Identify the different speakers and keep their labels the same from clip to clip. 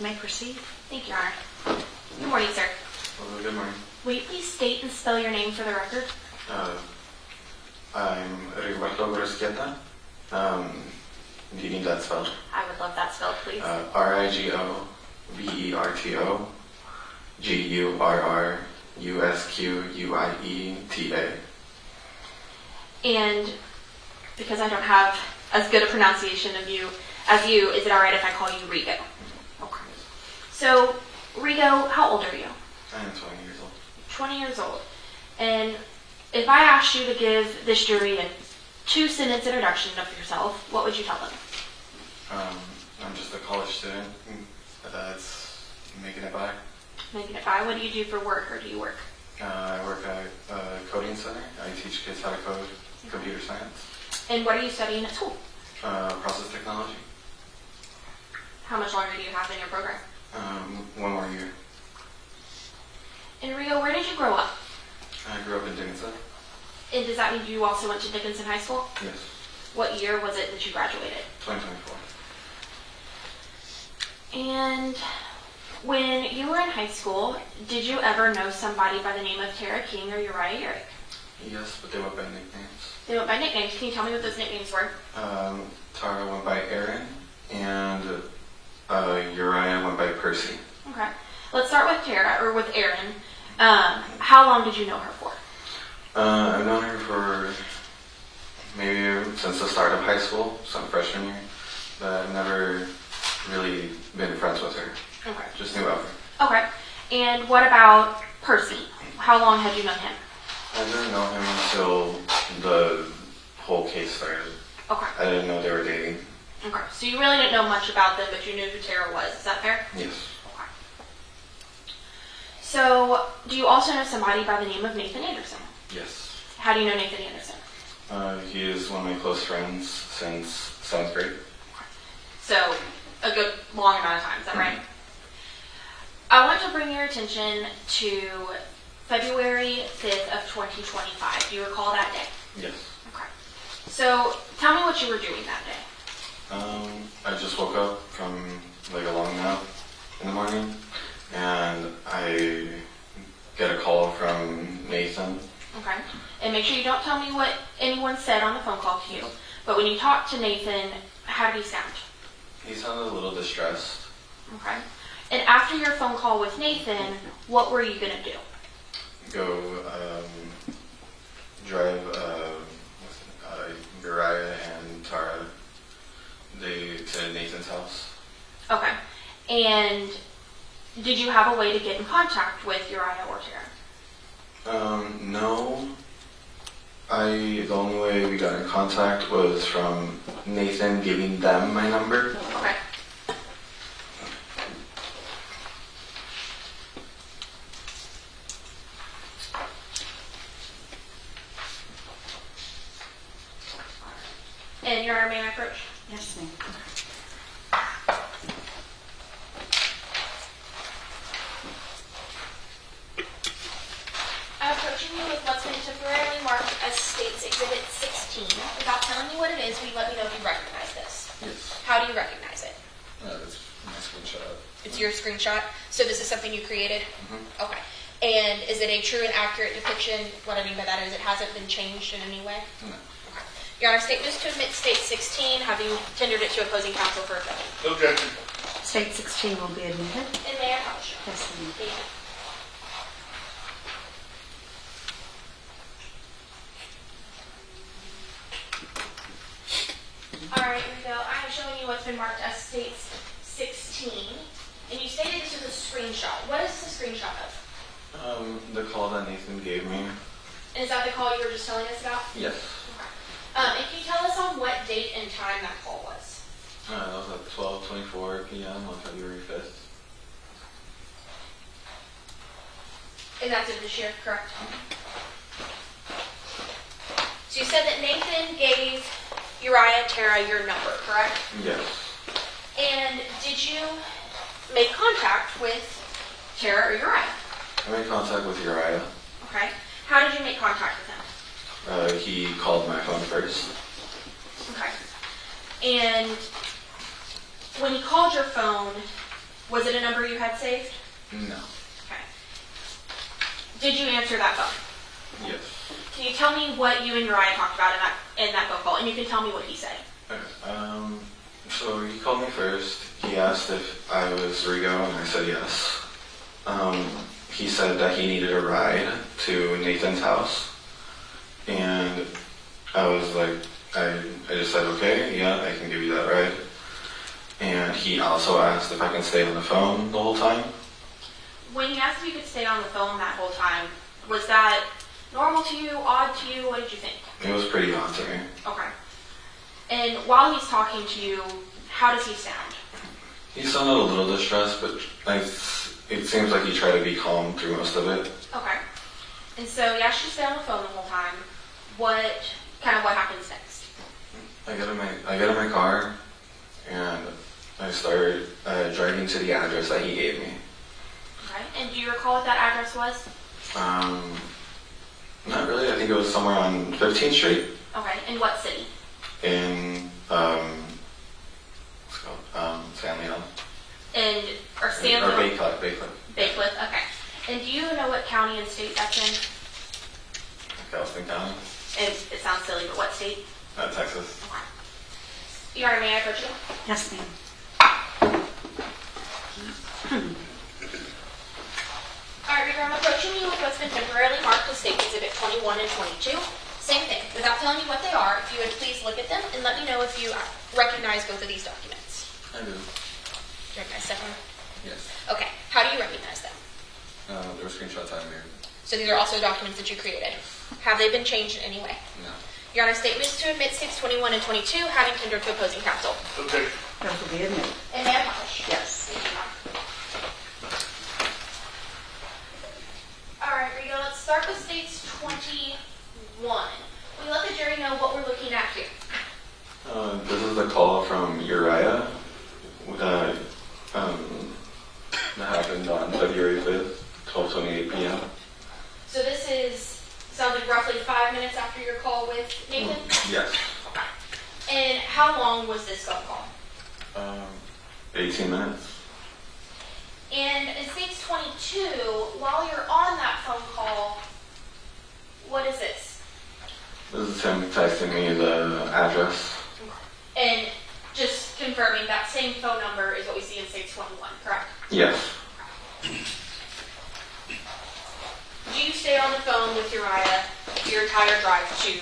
Speaker 1: may proceed.
Speaker 2: Thank you, Your Honor. Good morning, sir.
Speaker 3: Well, good morning.
Speaker 2: Will you please state and spell your name for the record?
Speaker 3: I'm Rigoberto Gurrusquie. Do you need that spelled?
Speaker 2: I would love that spelled, please.
Speaker 3: Rigobert
Speaker 2: And because I don't have as good a pronunciation of you as you, is it all right if I call you Rigo? Okay. So, Rigo, how old are you?
Speaker 3: I am 20 years old.
Speaker 2: 20 years old. And if I asked you to give this jury a 2-sentence introduction of yourself, what would you tell them?
Speaker 3: I'm just a college student that's making it by.
Speaker 2: Making it by. What do you do for work, or do you work?
Speaker 3: I work at a coding center. I teach kids how to code computer science.
Speaker 2: And what are you studying at school?
Speaker 3: Process technology.
Speaker 2: How much longer do you have in your program?
Speaker 3: 1 more year.
Speaker 2: And Rigo, where did you grow up?
Speaker 3: I grew up in Dickinson.
Speaker 2: And does that mean you also went to Dickinson High School?
Speaker 3: Yes.
Speaker 2: What year was it that you graduated?
Speaker 3: 2024.
Speaker 2: And when you were in high school, did you ever know somebody by the name of Tara King or Uriah Urick?
Speaker 3: Yes, but they went by nicknames.
Speaker 2: They went by nicknames. Can you tell me what those nicknames were?
Speaker 3: Tara went by Aaron, and Uriah went by Percy.
Speaker 2: Okay. Let's start with Tara, or with Aaron. How long did you know her for?
Speaker 3: I've known her for maybe since the start of high school, some freshman year, but I've never really been friends with her.
Speaker 2: Okay.
Speaker 3: Just knew of her.
Speaker 2: Okay. And what about Percy? How long had you known him?
Speaker 3: I didn't know him until the whole case started.
Speaker 2: Okay.
Speaker 3: I didn't know they were dating.
Speaker 2: Okay. So you really didn't know much about them, but you knew who Tara was. Is that fair?
Speaker 3: Yes.
Speaker 2: Okay. So, do you also know somebody by the name of Nathan Anderson?
Speaker 3: Yes.
Speaker 2: How do you know Nathan Anderson?
Speaker 3: He is one of my close friends since 7th grade.
Speaker 2: So, a good long amount of time. Is that right? I want to bring your attention to February 5th of 2025. Do you recall that day?
Speaker 3: Yes.
Speaker 2: Okay. So, tell me what you were doing that day.
Speaker 3: I just woke up from like a long nap in the morning, and I get a call from Nathan.
Speaker 2: Okay. And make sure you don't tell me what anyone said on the phone call to you. But when you talked to Nathan, how did he sound?
Speaker 3: He sounded a little distressed.
Speaker 2: Okay. And after your phone call with Nathan, what were you going to do?
Speaker 3: Go drive Uriah and Tara to Nathan's house.
Speaker 2: Okay. And did you have a way to get in contact with Uriah or Tara?
Speaker 3: No. The only way we got in contact was from Nathan giving them my number.
Speaker 2: Okay. And Your Honor, may I approach?
Speaker 1: Yes, ma'am.
Speaker 2: I'm approaching you with what's been temporarily marked as State's Exhibit 16. Without telling me what it is, will you let me know if you recognize this?
Speaker 3: Yes.
Speaker 2: How do you recognize it?
Speaker 3: It's my screenshot.
Speaker 2: It's your screenshot? So this is something you created?
Speaker 3: Mm-hmm.
Speaker 2: Okay. And is it a true and accurate depiction? What I mean by that is it hasn't been changed in any way?
Speaker 3: No.
Speaker 2: Okay. Your Honor, statement is to admit State 16. Have you tendered it to opposing counsel for objection?
Speaker 3: Objection.
Speaker 1: State 16 will be admitted.
Speaker 2: And may I publish it?
Speaker 1: Yes, ma'am.
Speaker 2: Thank you. Alright, here we go. I am showing you what's been marked as States 16. And you stated this was a screenshot. What is this a screenshot of?
Speaker 3: The call that Nathan gave me.
Speaker 2: And is that the call you were just telling us about?
Speaker 3: Yes.
Speaker 2: Okay. And can you tell us on what date and time that call was?
Speaker 3: That was at 12:24 p.m. on February 5th.
Speaker 2: And that's of this year, correct? So you said that Nathan gave Uriah and Tara your number, correct?
Speaker 3: Yes.
Speaker 2: And did you make contact with Tara or Uriah?
Speaker 3: I made contact with Uriah.
Speaker 2: Okay. How did you make contact with him?
Speaker 3: He called my phone first.
Speaker 2: Okay. And when he called your phone, Was it a number you had saved?
Speaker 3: No.
Speaker 2: Okay. Did you answer that phone?
Speaker 3: Yes.
Speaker 2: Can you tell me what you and Uriah talked about in that phone call? And you can tell me what he said.
Speaker 3: Okay. So he called me first. He asked if I was Rigo, and I said yes. He said that he needed a ride to Nathan's house, and I was like, I just said, okay, yeah, I can give you that ride. And he also asked if I can stay on the phone the whole time.
Speaker 2: When he asked if you could stay on the phone that whole time, was that normal to you, odd to you? What did you think?
Speaker 3: It was pretty odd to me.
Speaker 2: Okay. And while he's talking to you, how does he sound?
Speaker 3: He sounded a little distressed, but it seems like he tried to be calm through most of it.
Speaker 2: Okay. And so he asked you to stay on the phone the whole time. What happens next?
Speaker 3: I get in my car, and I started driving to the address that he gave me.
Speaker 2: Okay. And do you recall what that address was?
Speaker 3: Not really. I think it was somewhere on 15th Street.
Speaker 2: Okay. In what city?
Speaker 3: In what's it called? San Leon.
Speaker 2: Or San
Speaker 3: Or
Speaker 2: Leon?
Speaker 3: Baycliff.
Speaker 2: Baycliff. Okay. And do you know what county and state that's in?
Speaker 3: Galveston County.
Speaker 2: And it sounds silly, but what state?
Speaker 3: Texas.
Speaker 2: Okay. Uriah, may I approach you?
Speaker 1: Yes, ma'am.
Speaker 2: Alright, Rigo, I'm approaching you with what's been temporarily marked as State Exhibit 21 and 22. Same thing. Without telling you what they are, if you would please look at them and let me know if you recognize both of these documents.
Speaker 3: I do.
Speaker 2: Do you recognize them?
Speaker 3: Yes.
Speaker 2: Okay. How do you recognize them?
Speaker 3: There were screenshots I made.
Speaker 2: So these are also documents that you created. Have they been changed in any way?
Speaker 3: No.
Speaker 2: Your Honor, statements to admit States 21 and 22, having tendered to opposing counsel.
Speaker 3: Okay.
Speaker 1: Those will be admitted.
Speaker 2: And may I publish?
Speaker 1: Yes.
Speaker 2: Thank you, Your Honor. Alright, Rigo, let's start with States 21. Will you let the jury know what we're looking at here?
Speaker 3: This is a call from Uriah that happened on February 5th, 12:28 p.m.
Speaker 2: So this sounds like roughly 5 minutes after your call with Nathan?
Speaker 3: Yes.
Speaker 2: And how long was this phone call?
Speaker 3: 18 minutes.
Speaker 2: And in States 22, while you're on that phone call, what is this?
Speaker 3: This is him texting me the address.
Speaker 2: And just confirming that same phone number is what we see in States 21, correct?
Speaker 3: Yes.
Speaker 2: Do you stay on the phone with Uriah your entire drive to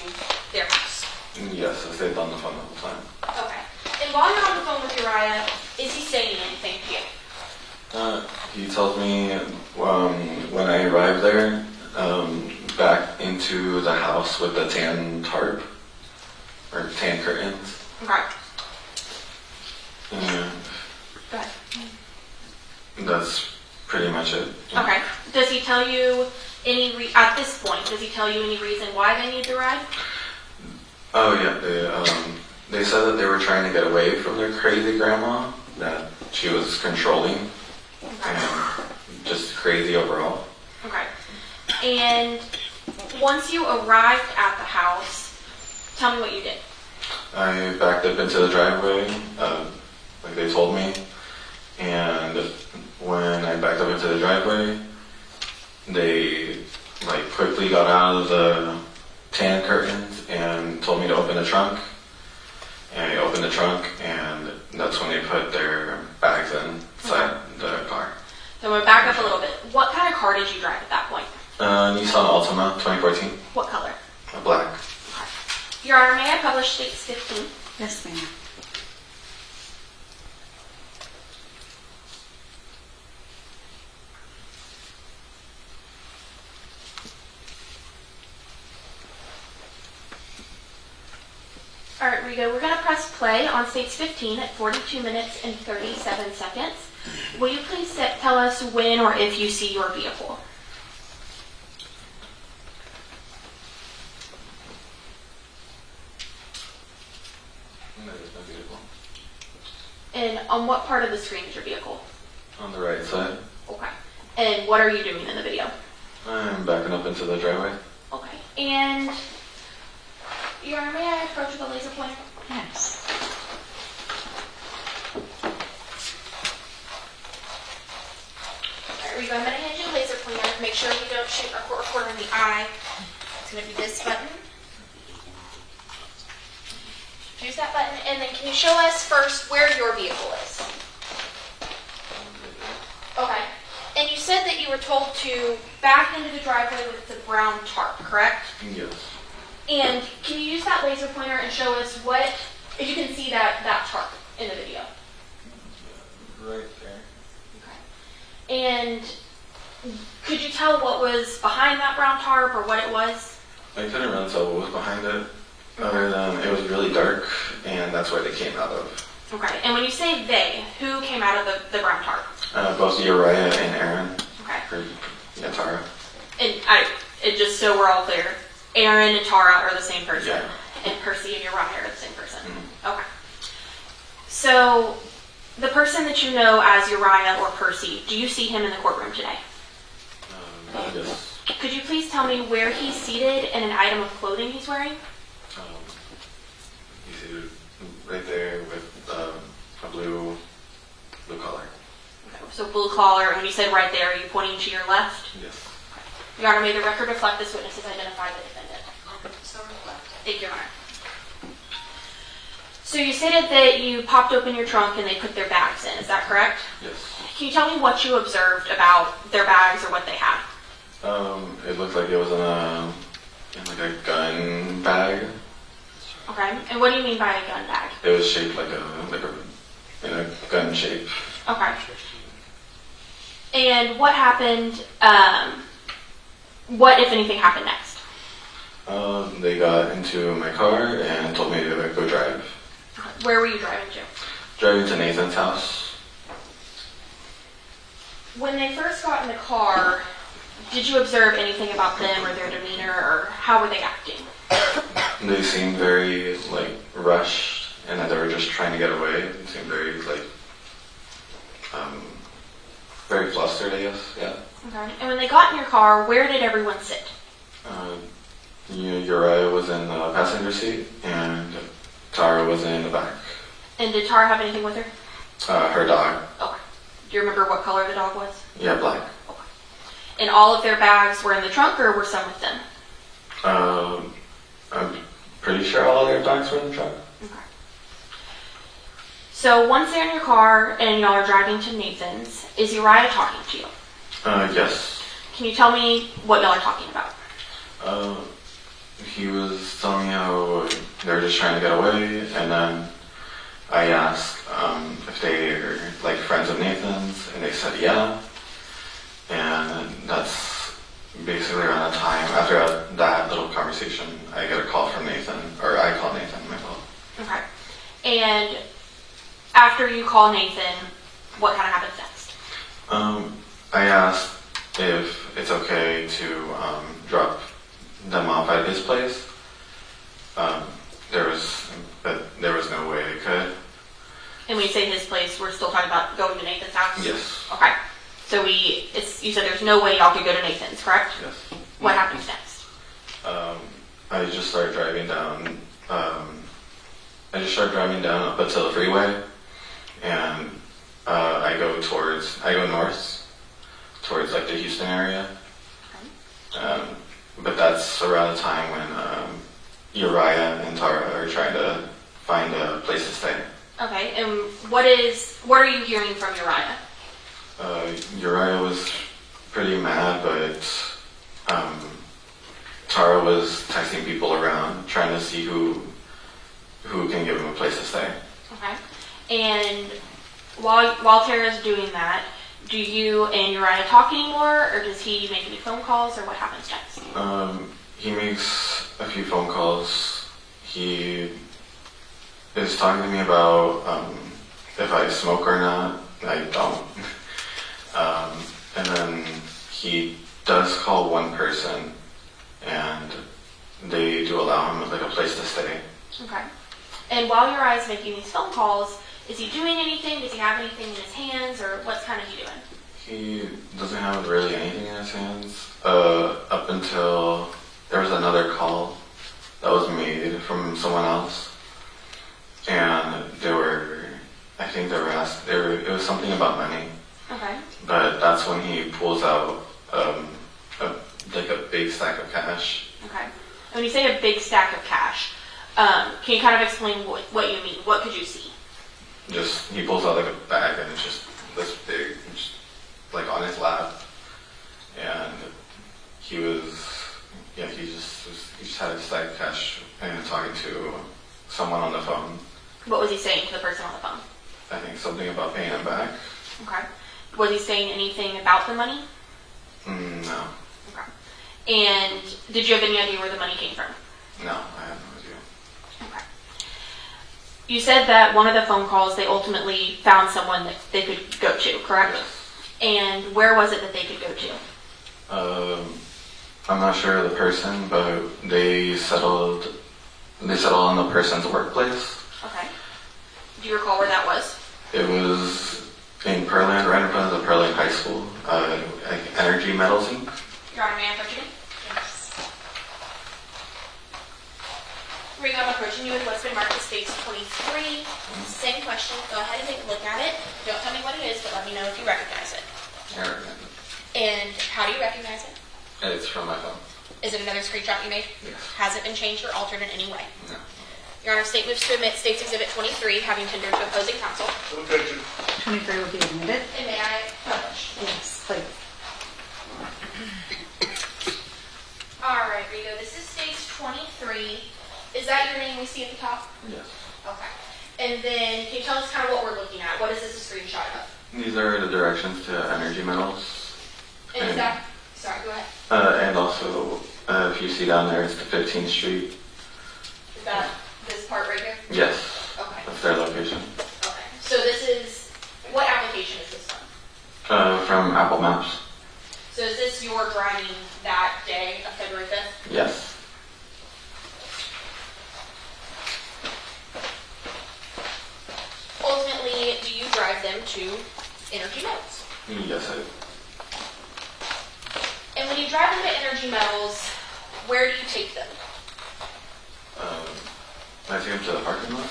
Speaker 2: their house?
Speaker 3: Yes, I stayed on the phone the whole time.
Speaker 2: Okay. And while you're on the phone with Uriah, is he saying anything to you?
Speaker 3: He tells me when I arrived there, back into the house with the tan tarp, or tan curtains.
Speaker 2: Okay.
Speaker 3: And
Speaker 2: Go ahead.
Speaker 3: that's pretty much it.
Speaker 2: Okay. Does he tell you at this point, does he tell you any reason why they need the ride?
Speaker 3: Oh yeah, they said that they were trying to get away from their crazy grandma, that she was controlling and just crazy overall.
Speaker 2: Okay. And once you arrived at the house, tell me what you did.
Speaker 3: I backed up into the driveway, like they told me, and when I backed up into the driveway, they quickly got out of the tan curtains and told me to open the trunk. And I opened the trunk, and that's when they put their bags inside the car.
Speaker 2: So I'm going to back up a little bit. What kind of car did you drive at that point?
Speaker 3: Nissan Altima, 2014.
Speaker 2: What color?
Speaker 3: Black.
Speaker 2: Your Honor, may I publish States 15?
Speaker 1: Yes, ma'am.
Speaker 2: All right, Rigo, we're going to press play on States 15 at 42 minutes and 37 seconds. Will you please tell us when or if you see your vehicle?
Speaker 3: There's no vehicle.
Speaker 2: And on what part of the screen is your vehicle?
Speaker 3: On the right side.
Speaker 2: Okay. And what are you doing in the video?
Speaker 3: I'm backing up into the driveway.
Speaker 2: Okay. And Your Honor, may I approach with a laser pointer?
Speaker 1: Yes.
Speaker 2: make sure you don't shoot a recorder in the eye. It's going to be this button. Use that button, and then can you show us first where your vehicle is? Okay. And you said that you were told to back into the driveway with the brown tarp, correct?
Speaker 3: Yes.
Speaker 2: And can you use that laser pointer and show us what, if you can see that tarp in the video?
Speaker 3: Right there.
Speaker 2: Okay. And could you tell what was behind that brown tarp or what it was?
Speaker 3: I couldn't really tell what was behind it, other than it was really dark, and that's where they came out of.
Speaker 2: Okay. And when you say they, who came out of the brown tarp?
Speaker 3: Both Uriah and Aaron.
Speaker 2: Okay.
Speaker 3: Or, yeah, Tara.
Speaker 2: And just so we're all clear, Aaron and Tara are the same person,
Speaker 3: Yeah.
Speaker 2: and Percy and Uriah are the same person.
Speaker 3: Mm-hmm.
Speaker 2: Okay. So, the person that you know as Uriah or Percy, do you see him in the courtroom today?
Speaker 3: Yes.
Speaker 2: Could you please tell me where he's seated and an item of clothing he's wearing?
Speaker 3: He's seated right there with a blue collar.
Speaker 2: Okay, so blue collar, and when you said right there, are you pointing to your left?
Speaker 3: Yes.
Speaker 2: Your Honor, may the record reflect this witness has identified the defendant.
Speaker 1: So reflect.
Speaker 2: Thank you, Your Honor. So you stated that you popped open your trunk and they put their bags in, is that correct?
Speaker 3: Yes.
Speaker 2: Can you tell me what you observed about their bags or what they had?
Speaker 3: It looked like it was in a gun bag.
Speaker 2: Okay, and what do you mean by a gun bag?
Speaker 3: It was shaped in a gun shape.
Speaker 2: Okay. And what happened, what, if anything, happened next?
Speaker 3: They got into my car and told me to go drive.
Speaker 2: Where were you driving to?
Speaker 3: Driving to Nathan's house.
Speaker 2: When they first got in the car, did you observe anything about them or their demeanor, or how were they acting?
Speaker 3: They seemed very, rushed, and that they were just trying to get away. They seemed very, very flustered, I guess, yeah.
Speaker 2: Okay. And when they got in your car, where did everyone sit?
Speaker 3: Uriah was in the passenger seat, and Tara was in the back.
Speaker 2: And did Tara have anything with her?
Speaker 3: Her dog.
Speaker 2: Okay. Do you remember what color the dog was?
Speaker 3: Yeah, black.
Speaker 2: Okay. And all of their bags were in the trunk, or were some with them?
Speaker 3: I'm pretty sure all their dogs were in the trunk.
Speaker 2: Okay. So once they're in your car and y'all are driving to Nathan's, is Uriah talking to you?
Speaker 3: Yes.
Speaker 2: Can you tell me what y'all are talking about?
Speaker 3: He was telling me how they were just trying to get away, and then I asked if they were friends of Nathan's, and they said yeah. And that's basically around the time after that little conversation, I get a call from Nathan, or I call Nathan myself.
Speaker 2: Okay. And after you call Nathan, what kind of happens next?
Speaker 3: I asked if it's okay to drop them off at his place. There was no way they could.
Speaker 2: And when you say his place, we're still talking about going to Nathan's house?
Speaker 3: Yes.
Speaker 2: Okay. So you said there's no way y'all could go to Nathan's, correct?
Speaker 3: Yes.
Speaker 2: What happens next?
Speaker 3: I just started driving down. Up until the freeway, and I go north towards the Houston area.
Speaker 2: Okay.
Speaker 3: But that's around the time when Uriah and Tara are trying to find a place to stay.
Speaker 2: Okay, and what are you hearing from Uriah?
Speaker 3: Uriah was pretty mad, but Tara was texting people around, trying to see who can give him a place to stay.
Speaker 2: Okay, and while Tara's doing that, do you and Uriah talk anymore, or does he make any phone calls, or what happens next?
Speaker 3: He makes a few phone calls. He is talking to me about if I smoke or not. I don't. And then he does call one person, and they do allow him a place to stay.
Speaker 2: Okay. And while Uriah's making these phone calls, is he doing anything? Does he have anything in his hands, or what's kind of he doing?
Speaker 3: He doesn't have really anything in his hands. Up until there was another call that was made from someone else, and it was something about money.
Speaker 2: Okay.
Speaker 3: But that's when he pulls out like a big stack of cash.
Speaker 2: Okay. And when you say a big stack of cash, can you kind of explain what you mean? What could you see?
Speaker 3: Just, he pulls out like a bag and it's just this big, just, like on his lap. And he just had a stack of cash and talking to someone on the phone.
Speaker 2: What was he saying to the person on the phone?
Speaker 3: I think something about paying him back.
Speaker 2: Okay. Was he saying anything about the money?
Speaker 3: No.
Speaker 2: Okay. And did you have any idea where the money came from?
Speaker 3: No, I have no idea.
Speaker 2: Okay. You said that one of the phone calls, they ultimately found someone that they could go to, correct?
Speaker 3: Yes.
Speaker 2: And where was it that they could go to?
Speaker 3: I'm not sure of the person, but they settled on the person's workplace.
Speaker 2: Okay. Do you recall where that was?
Speaker 3: It was in Pearland, right in front of the Pearland High School, Energy Metals Inc.
Speaker 2: Your Honor, may I approach you?
Speaker 4: Yes.
Speaker 2: Rigo, I'm approaching you with what's been marked as States 23.
Speaker 4: Same question. Go ahead and take a look at it. Don't tell me what it is, but let me know if you recognize it.
Speaker 3: I recommend it.
Speaker 4: And how do you recognize it?
Speaker 3: It's from my phone.
Speaker 4: Is it another screenshot you made?
Speaker 3: Yes.
Speaker 4: Has it been changed or altered in any way?
Speaker 3: No.
Speaker 4: Your Honor, State moves to admit State's Exhibit 23, having tendered to opposing counsel.
Speaker 5: Objection.
Speaker 1: 23 will be admitted.
Speaker 4: And may I publish?
Speaker 1: Yes, please.
Speaker 4: All right, Rigo, this is State's 23. Is that your name we see at the top?
Speaker 3: Yes.
Speaker 4: Okay. And then can you tell us kind of what we're looking at? What is this a screenshot of?
Speaker 3: These are the directions to Energy Metals.
Speaker 4: And is that, sorry, go ahead.
Speaker 3: And also, if you see down there, it's the 15th Street.
Speaker 4: Is that this part right here?
Speaker 3: Yes.
Speaker 4: Okay.
Speaker 3: That's their location.
Speaker 4: Okay. So this is, what application is this from?
Speaker 3: From Apple Maps.
Speaker 4: So is this your driving that day of February 5th?
Speaker 3: Yes.
Speaker 4: Ultimately, do you drive them to Energy Metals?
Speaker 3: Yes, I do.
Speaker 4: And when you drive them to Energy Metals, where do you take them?
Speaker 3: I take them to the parking lot.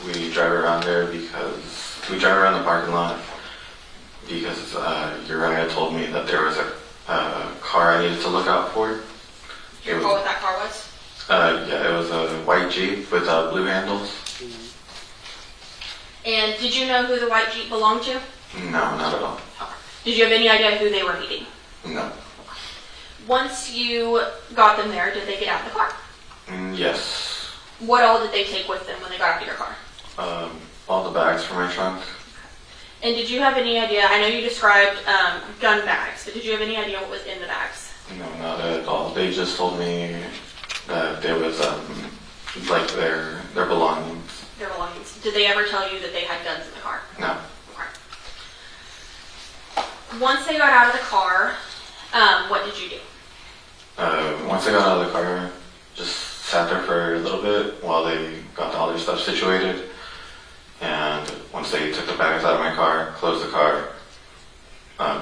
Speaker 3: We drive around there because we drive around the parking lot because Uriah told me that there was a car I needed to look out for.
Speaker 4: Do you recall what that car was?
Speaker 3: Yeah, it was a white Jeep with blue handles.
Speaker 2: And did you know who the white Jeep belonged to?
Speaker 3: No, not at all.
Speaker 2: Okay. Did you have any idea who they were meeting?
Speaker 3: No.
Speaker 2: Once you got them there, did they get out of the car?
Speaker 3: Yes.
Speaker 2: What all did they take with them when they got out of your car?
Speaker 3: All the bags from my trunk.
Speaker 2: And did you have any idea, I know you described gun bags, but did you have any idea what was in the bags?
Speaker 3: No, not at all. They just told me that there was like their belongings.
Speaker 2: Their belongings. Did they ever tell you that they had guns in the car?
Speaker 3: No.
Speaker 2: Okay. Once they got out of the car, what did you do?
Speaker 3: Once I got out of the car, just sat there for a little bit while they got all their stuff situated. And once they took the bags out of my car, closed the car,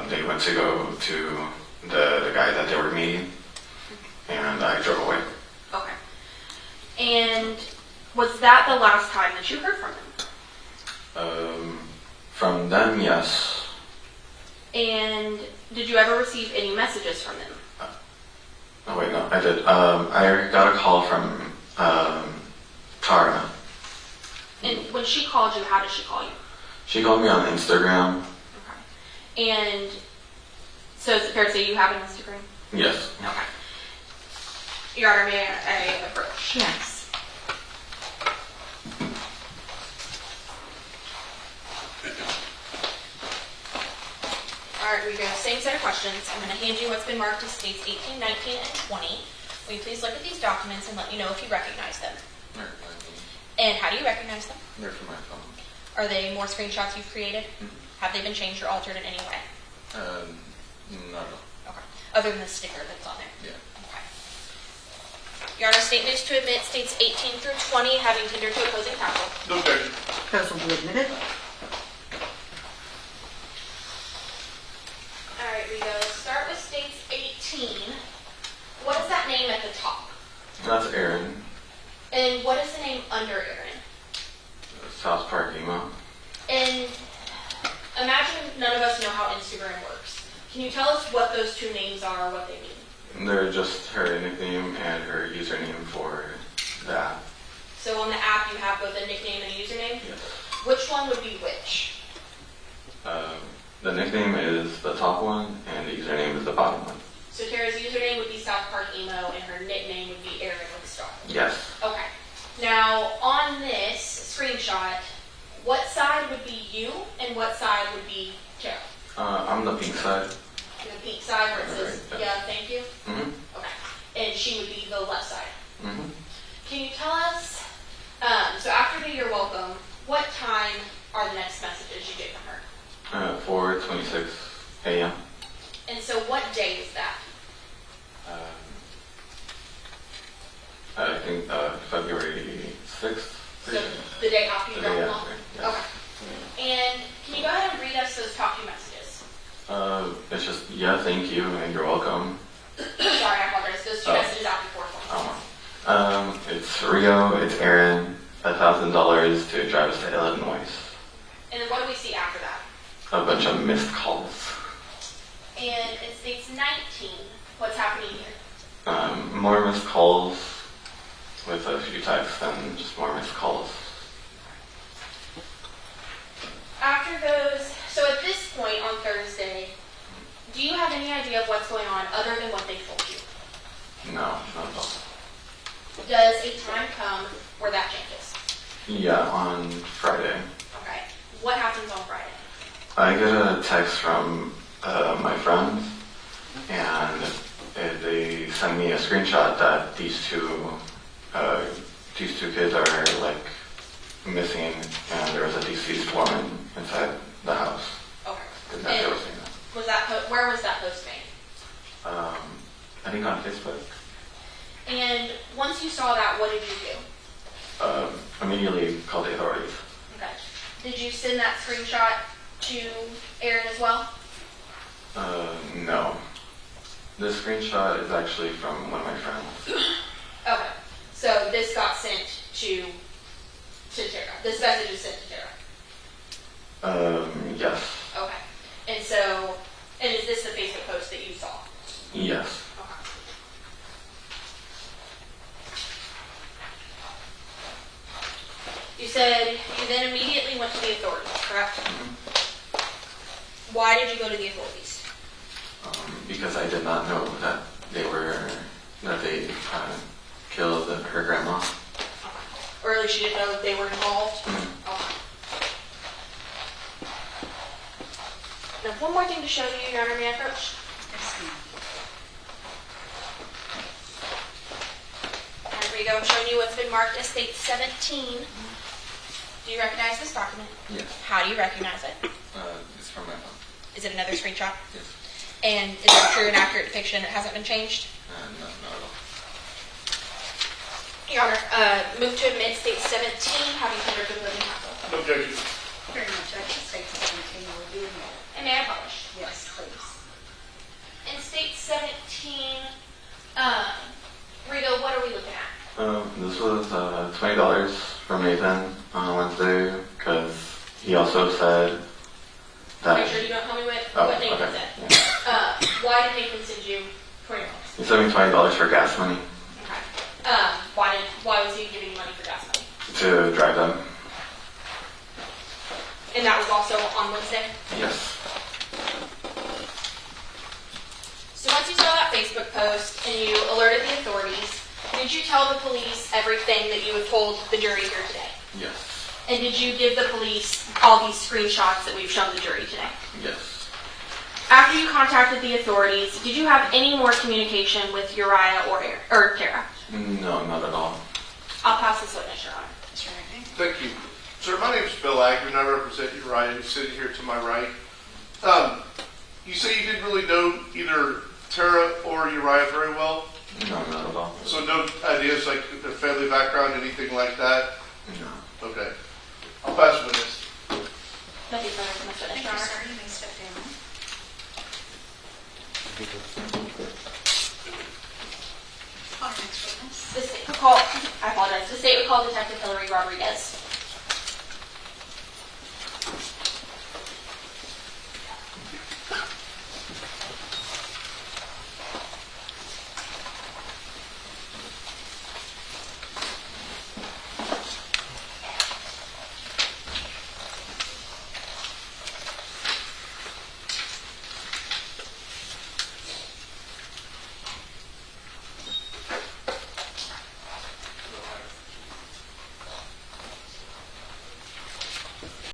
Speaker 3: they went to go to the guy that they were meeting, and I drove away.
Speaker 2: Okay. And was that the last time that you heard from them?
Speaker 3: From them, yes.
Speaker 2: And did you ever receive any messages from them?
Speaker 3: Oh wait, no, I did. I got a call from Tara.
Speaker 2: And when she called you, how did she call you?
Speaker 3: She called me on Instagram.
Speaker 2: Okay. And so is it fair to say you have an Instagram?
Speaker 3: Yes.
Speaker 2: Okay. Your Honor, may I approach?
Speaker 1: Yes.
Speaker 4: All right, we go. Same set of questions. I'm going to hand you what's been marked as States 18, 19, and 20. Will you please look at these documents and let me know if you recognize them? And how do you recognize them?
Speaker 3: They're from my phone.
Speaker 4: Are they more screenshots you've created? Have they been changed or altered in any way?
Speaker 3: Not at all.
Speaker 4: Okay. Other than the sticker that's on there?
Speaker 3: Yeah.
Speaker 4: Okay. Your Honor, State moves to admit States 18 through 20 having tendered to opposing counsel.
Speaker 5: No objection.
Speaker 1: Those will be admitted.
Speaker 4: All right, we go. Let's start with States 18. What is that name at the top?
Speaker 3: That's Aaron.
Speaker 4: And what is the name under Aaron?
Speaker 3: South Park Emo.
Speaker 4: And imagine none of us know how Instagram works. Can you tell us what those two names are or what they mean?
Speaker 3: They're just her nickname and her username for the app.
Speaker 4: So on the app you have both a nickname and a username?
Speaker 3: Yes.
Speaker 4: Which one would be which?
Speaker 3: The nickname is the top one, and the username is the bottom one.
Speaker 4: So Tara's username would be South Park Emo, and her nickname would be Aaron with a star.
Speaker 3: Yes.
Speaker 4: Okay. Now, on this screenshot, what side would be you, and what side would be Tara?
Speaker 3: I'm the pink side.
Speaker 4: The pink side where it says,
Speaker 3: Right,
Speaker 4: yeah, thank you?
Speaker 3: Mm-hmm.
Speaker 4: Okay. And she would be the left side.
Speaker 3: Mm-hmm.
Speaker 4: Can you tell us, so after the you're welcome, what time are the next messages you get from her?
Speaker 3: 4:26 a.m.
Speaker 4: And so what day is that?
Speaker 3: I think February 6th.
Speaker 4: So the day after you
Speaker 3: The
Speaker 4: drop
Speaker 3: day
Speaker 4: them off?
Speaker 3: after, yes.
Speaker 4: Okay. And can you go ahead and read us those top two messages?
Speaker 3: It's just, yeah, thank you, and you're welcome.
Speaker 4: Sorry, I apologize. Those two messages after 4:26.
Speaker 3: It's Rio, it's Aaron, $1,000 to drive us to Illinois.
Speaker 4: And then what do we see after that?
Speaker 3: A bunch of missed calls.
Speaker 4: And it states 19. What's happening here?
Speaker 3: More missed calls with a few texts and just more missed calls.
Speaker 4: After those, so at this point on Thursday, do you have any idea of what's going on other than what they told you?
Speaker 3: No, not at all.
Speaker 4: Does a time come where that changes?
Speaker 3: Yeah, on Friday.
Speaker 4: Okay. What happens on Friday?
Speaker 3: I get a text from my friend, and they send me a screenshot that these two kids are like missing, and there was a deceased woman inside the house.
Speaker 4: Okay.
Speaker 3: And that they were saying that.
Speaker 4: Was that where was that post made?
Speaker 3: I think on Facebook.
Speaker 4: And once you saw that, what did you do?
Speaker 3: Immediately called the authorities.
Speaker 4: Okay. Did you send that screenshot to Aaron as well?
Speaker 3: No. This screenshot is actually from one of my friends.
Speaker 4: Okay. So this got sent to Tara. This message is sent to Tara.
Speaker 3: Yes.
Speaker 4: Okay. And so, and is this the Facebook post that you saw?
Speaker 3: Yes.
Speaker 4: Okay. You said you then immediately went to the authorities, correct? Why did you go to the authorities?
Speaker 3: Because I did not know that they killed her grandma.
Speaker 4: Or at least you didn't know that they were involved?
Speaker 3: Mm-hmm.
Speaker 4: Okay. Now, one more thing to show you, Your Honor, may I approach?
Speaker 1: Yes, ma'am.
Speaker 4: There we go. I'm showing you what's been marked as State 17. Do you recognize this document?
Speaker 3: Yes.
Speaker 4: How do you recognize it?
Speaker 3: It's from my phone.
Speaker 4: Is it another screenshot?
Speaker 3: Yes.
Speaker 4: And is it a true and accurate depiction? It hasn't been changed?
Speaker 3: No, not at all.
Speaker 4: Your Honor, move to admit State 17. Have you tendered to opposing counsel?
Speaker 5: No objection.
Speaker 1: Very much. I just say to continue will be admitted.
Speaker 4: And may I publish?
Speaker 1: Yes, please.
Speaker 4: In State 17, Rigo, what are we looking at?
Speaker 3: This was $20 from Nathan on Wednesday because he also said that.
Speaker 4: Make sure you don't tell me what Nathan
Speaker 3: okay.
Speaker 4: said.
Speaker 3: Yeah.
Speaker 4: Why did Nathan send you $20?
Speaker 3: He sent me $20 for gas money
Speaker 4: Okay. Why was he giving you money for gas money?
Speaker 3: to drive them.
Speaker 4: And that was also on Wednesday?
Speaker 3: Yes.
Speaker 4: So once you saw that Facebook post and you alerted the authorities, did you tell the police everything that you had told the jury here today?
Speaker 3: Yes.
Speaker 4: And did you give the police all these screenshots that we've shown the jury today?
Speaker 3: Yes.
Speaker 4: After you contacted the authorities, did you have any more communication with Uriah or Tara?
Speaker 3: No, not at all.
Speaker 4: I'll pass this witness, Your Honor.
Speaker 1: Is there anything?
Speaker 5: Thank you. Sir, my name is Bill Agnew, and I represent Uriah, who's sitting here to my right. You say you didn't really know either Tara or Uriah very well?
Speaker 3: No, not at all.
Speaker 5: So no ideas like their family background, anything like that?
Speaker 3: No.
Speaker 5: Okay. I'll pass witness.
Speaker 4: Thank you, Your Honor.
Speaker 1: Thank you, sir. You may step down. Call your next witness.
Speaker 4: The state would call, I apologize, the state would call Detective Hillary Rodriguez.